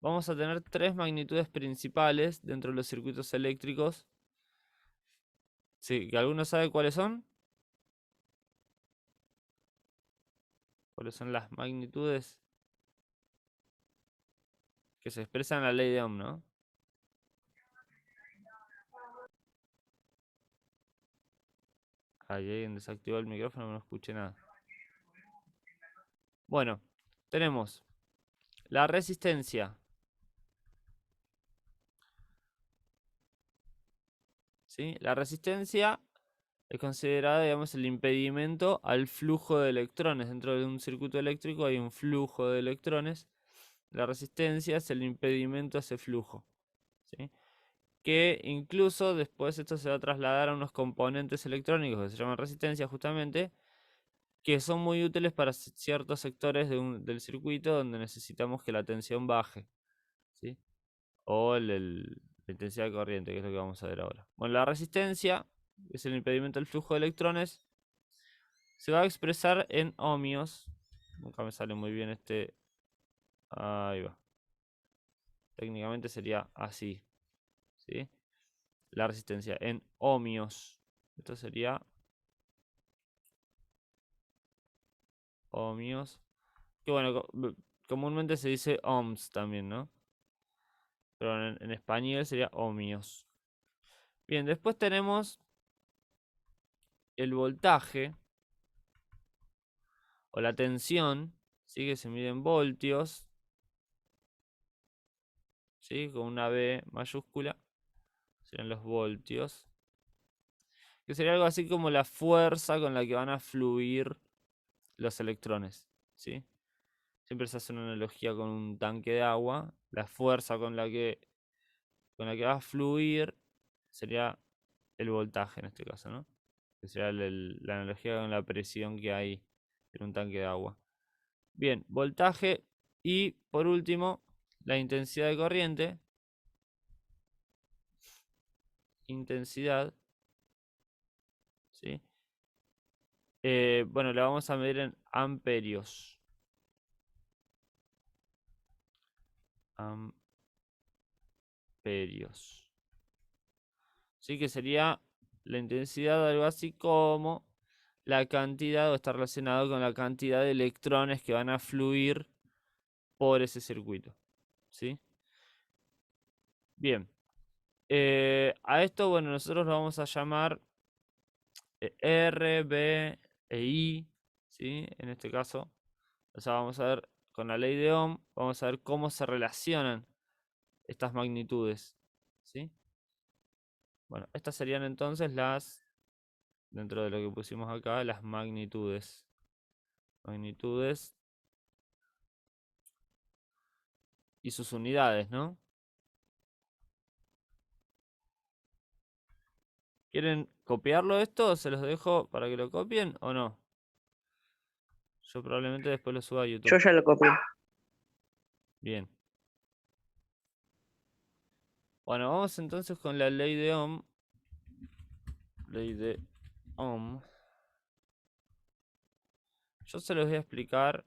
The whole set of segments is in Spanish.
vamos a tener tres magnitudes principales dentro de los circuitos eléctricos. Sí, ¿que alguno sabe cuáles son? ¿Cuáles son las magnitudes que se expresan en la ley de Ohm, no? Ahí alguien desactivó el micrófono, no escuché nada. Bueno, tenemos la resistencia. ¿Sí? La resistencia es considerada, digamos, el impedimento al flujo de electrones. Dentro de un circuito eléctrico hay un flujo de electrones. La resistencia es el impedimento a ese flujo. ¿Sí? Que incluso después esto se va a trasladar a unos componentes electrónicos que se llaman resistencia justamente, que son muy útiles para ciertos sectores del circuito donde necesitamos que la tensión baje, ¿sí? O la intensidad de corriente, que es lo que vamos a ver ahora. Bueno, la resistencia es el impedimento al flujo de electrones. Se va a expresar en ohmios. Nunca me sale muy bien este. Ahí va. Técnicamente sería así, ¿sí? La resistencia en ohmios. Esto sería ohmios. Que bueno, comúnmente se dice ohms también, ¿no? Pero en español sería ohmios. Bien, después tenemos el voltaje o la tensión, ¿sí? Que se mide en voltios, ¿sí? Con una V mayúscula, serían los voltios. Que sería algo así como la fuerza con la que van a fluir los electrones, ¿sí? Siempre se hace una analogía con un tanque de agua. La fuerza con la que va a fluir sería el voltaje en este caso, ¿no? Que sería la analogía con la presión que hay en un tanque de agua. Bien, voltaje y por último la intensidad de corriente. Intensidad, ¿sí? Bueno, la vamos a medir en amperios. Amperios. Sí, que sería la intensidad, algo así como la cantidad, o está relacionado con la cantidad de electrones que van a fluir por ese circuito. ¿Sí? Bien. A esto, bueno, nosotros lo vamos a llamar R, B e I. ¿Sí? En este caso. O sea, vamos a ver con la ley de Ohm, vamos a ver cómo se relacionan estas magnitudes. ¿Sí? Bueno, estas serían entonces dentro de lo que pusimos acá, las magnitudes. Magnitudes y sus unidades, ¿no? ¿Quieren copiarlo esto? ¿Se los dejo para que lo copien o no? Yo probablemente después lo suba a Yo YouTube. ya lo copié. Bien. Bueno, vamos entonces con la ley de Ohm. Ley de Ohm. Yo se los voy a explicar.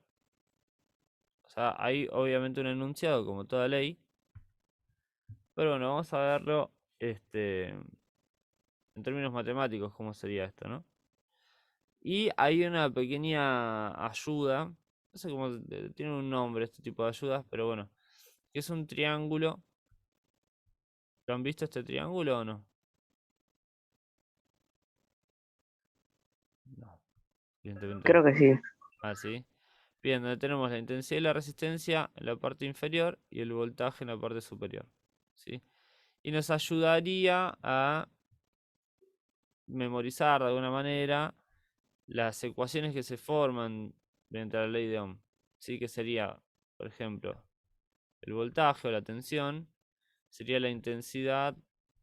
O sea, hay obviamente un enunciado como toda ley. Pero bueno, vamos a verlo en términos matemáticos, cómo sería esto, ¿no? Y hay una pequeña ayuda. No sé cómo tiene un nombre este tipo de ayudas, pero bueno. Que es un triángulo. ¿Lo han visto este triángulo o no? No, evidentemente no. Creo que sí. Ah, sí. Bien, donde tenemos la intensidad y la resistencia en la parte inferior y el voltaje en la parte superior. ¿Sí? Y nos ayudaría a memorizar de alguna manera las ecuaciones que se forman mediante la ley de Ohm. ¿Sí? Que sería, por ejemplo, el voltaje o la tensión sería la intensidad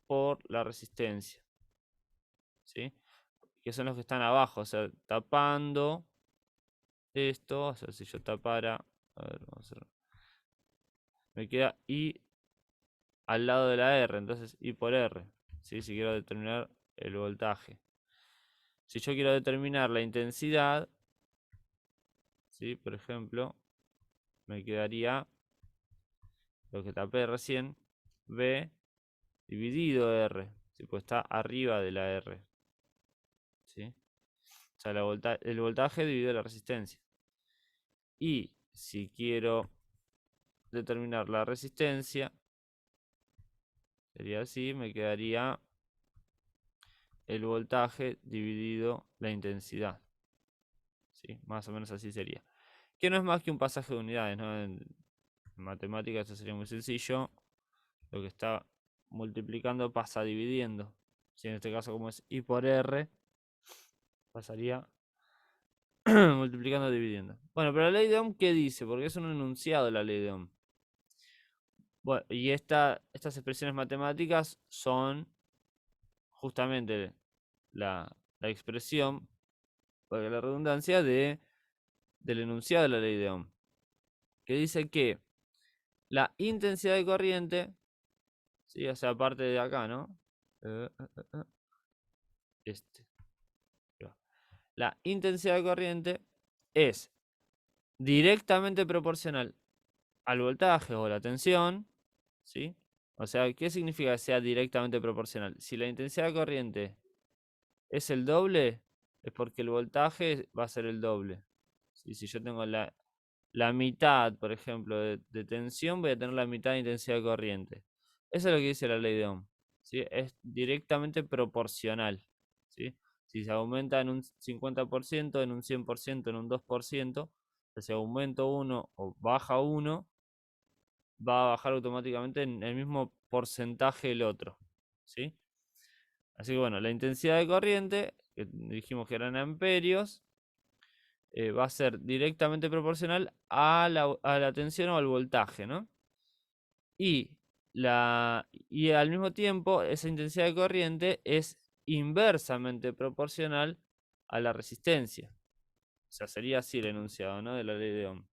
por la resistencia. ¿Sí? Que son los que están abajo, o sea, tapando esto, o sea, si yo tapara, a ver, vamos a hacer, me queda I al lado de la R, entonces I por R, ¿sí? Si quiero determinar el voltaje. Si yo quiero determinar la intensidad, ¿sí? Por ejemplo, me quedaría lo que tapé recién, V dividido R, ¿sí? Pues está arriba de la R, ¿sí? O sea, el voltaje dividido la resistencia. Y si quiero determinar la resistencia, sería así, me quedaría el voltaje dividido la intensidad, ¿sí? Más o menos así sería. Que no es más que un pasaje de unidades, ¿no? En matemáticas esto sería muy sencillo. Lo que está multiplicando pasa dividiendo. Si en este caso como es I por R, pasaría multiplicando dividiendo. Bueno, pero la ley de Ohm, ¿qué dice? Porque es un enunciado la ley de Ohm. Bueno, y estas expresiones matemáticas son justamente la expresión, para la redundancia, del enunciado de la ley de Ohm. Que dice que la intensidad de corriente, ¿sí? O sea, parte de acá, ¿no? Este. La intensidad de corriente es directamente proporcional al voltaje o la tensión, ¿sí? O sea, ¿qué significa que sea directamente proporcional? Si la intensidad de corriente es el doble, es porque el voltaje va a ser el doble. ¿Sí? Si yo tengo la mitad, por ejemplo, de tensión, voy a tener la mitad de intensidad de corriente. Eso es lo que dice la ley de Ohm, ¿sí? Es directamente proporcional, ¿sí? Si se aumenta en un 50%, en un 100%, en un 2%, si aumento uno o baja uno, va a bajar automáticamente en el mismo porcentaje el otro, ¿sí? Así que bueno, la intensidad de corriente, que dijimos que eran amperios, va a ser directamente proporcional a la tensión o al voltaje, ¿no? Y, y al mismo tiempo, esa intensidad de corriente es inversamente proporcional a la resistencia. O sea, sería así el enunciado, ¿no? De la ley de Ohm.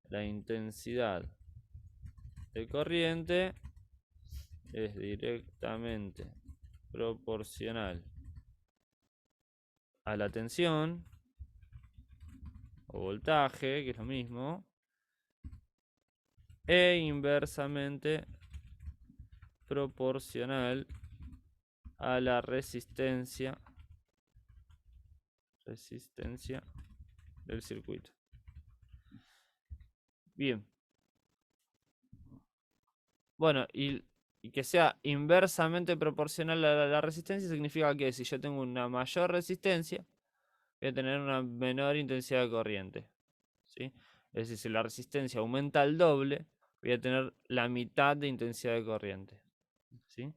La intensidad de corriente es directamente proporcional a la tensión o voltaje, que es lo mismo, e inversamente proporcional a la resistencia del circuito. Bien. Bueno, y que sea inversamente proporcional a la resistencia significa que si yo tengo una mayor resistencia, voy a tener una menor intensidad de corriente, ¿sí? Es decir, si la resistencia aumenta al doble, voy a tener la mitad de intensidad de corriente, ¿sí?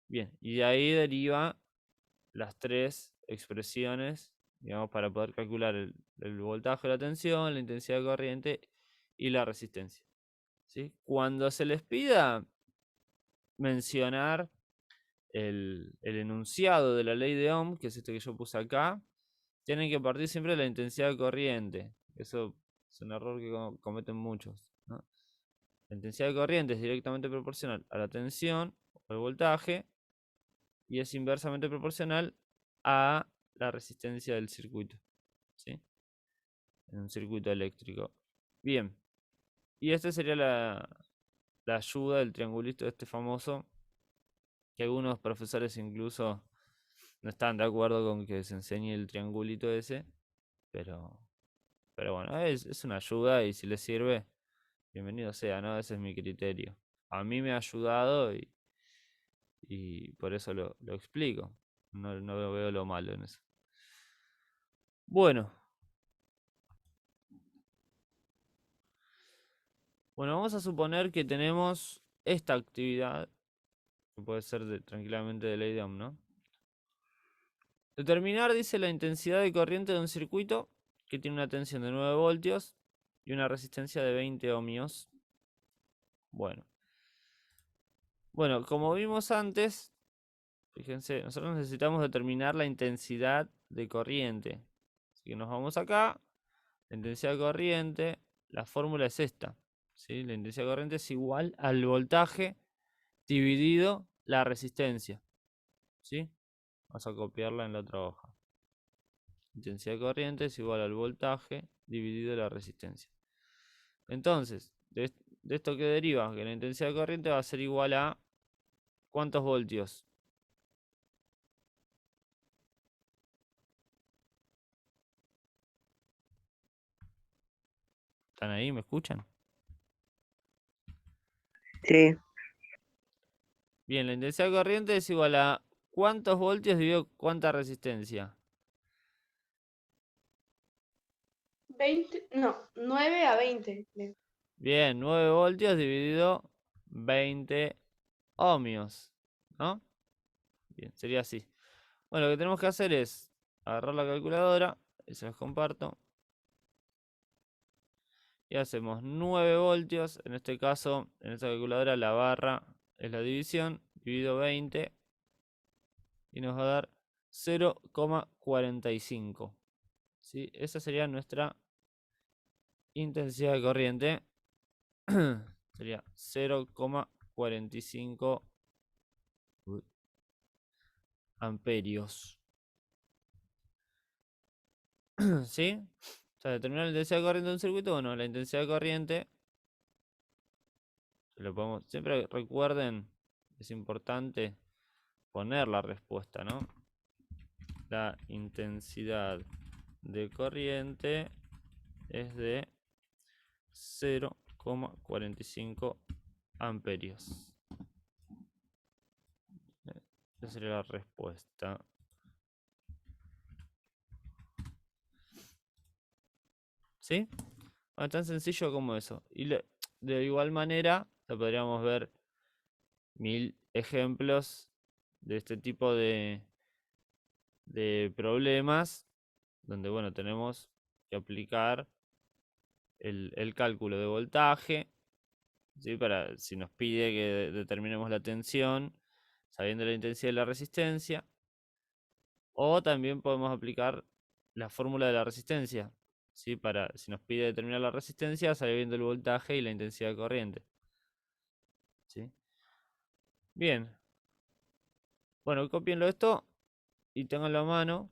Bien, y de ahí deriva las tres expresiones, digamos, para poder calcular el voltaje, la tensión, la intensidad de corriente y la resistencia, ¿sí? Cuando se les pida mencionar el enunciado de la ley de Ohm, que es este que yo puse acá, tienen que partir siempre de la intensidad de corriente. Eso es un error que cometen muchos, ¿no? La intensidad de corriente es directamente proporcional a la tensión o al voltaje y es inversamente proporcional a la resistencia del circuito, ¿sí? En un circuito eléctrico. Bien, y esta sería la ayuda del triangulito este famoso, que algunos profesores incluso no están de acuerdo con que se enseñe el triangulito ese, pero, pero bueno, es una ayuda y si les sirve, bienvenido sea, ¿no? Ese es mi criterio. A mí me ha ayudado y por eso lo explico. No veo lo malo en eso. Bueno, vamos a suponer que tenemos esta actividad, que puede ser tranquilamente de ley de Ohm, ¿no? Determinar, dice, la intensidad de corriente de un circuito que tiene una tensión de 9 voltios y una resistencia de 20 ohmios. Bueno, como vimos antes, fíjense, nosotros necesitamos determinar la intensidad de corriente. Así que nos vamos acá, la intensidad de corriente, la fórmula es esta, ¿sí? La intensidad de corriente es igual al voltaje dividido la resistencia, ¿sí? Vamos a copiarla en la otra hoja. Intensidad de corriente es igual al voltaje dividido la resistencia. Entonces, de de esto que deriva, que la intensidad de corriente va a ser igual a ¿cuántos voltios? ¿Están ahí? ¿Me escuchan? Sí. Bien, la intensidad de corriente es igual a ¿cuántos voltios dividido cuánta resistencia? 20, no, 9 a 20. Bien, 9 voltios dividido 20 ohmios, ¿no? Bien, sería así. Bueno, lo que tenemos que hacer es agarrar la calculadora, y se los comparto. Y hacemos 9 voltios, en este caso, en esta calculadora la barra es la división, dividido 20, y nos va a dar 0,45. ¿Sí? Esa sería nuestra intensidad de corriente. Sería 0,45 amperios. ¿Sí? O sea, determinar la intensidad de corriente de un circuito. Bueno, la intensidad de corriente, lo podemos, siempre recuerden, es importante poner la respuesta, ¿no? La intensidad de corriente es de 0,45 amperios. Esa sería la respuesta. ¿Sí? Bueno, tan sencillo como eso. Y de igual manera, podríamos ver 1000 ejemplos de este tipo de problemas, donde, bueno, tenemos que aplicar el cálculo de voltaje, ¿sí? Para, si nos pide que determinemos la tensión, sabiendo la intensidad de la resistencia, o también podemos aplicar la fórmula de la resistencia, ¿sí? Para, si nos pide determinar la resistencia, sabiendo el voltaje y la intensidad de corriente, ¿sí? Bien. Bueno, copienlo esto y tenganlo a mano.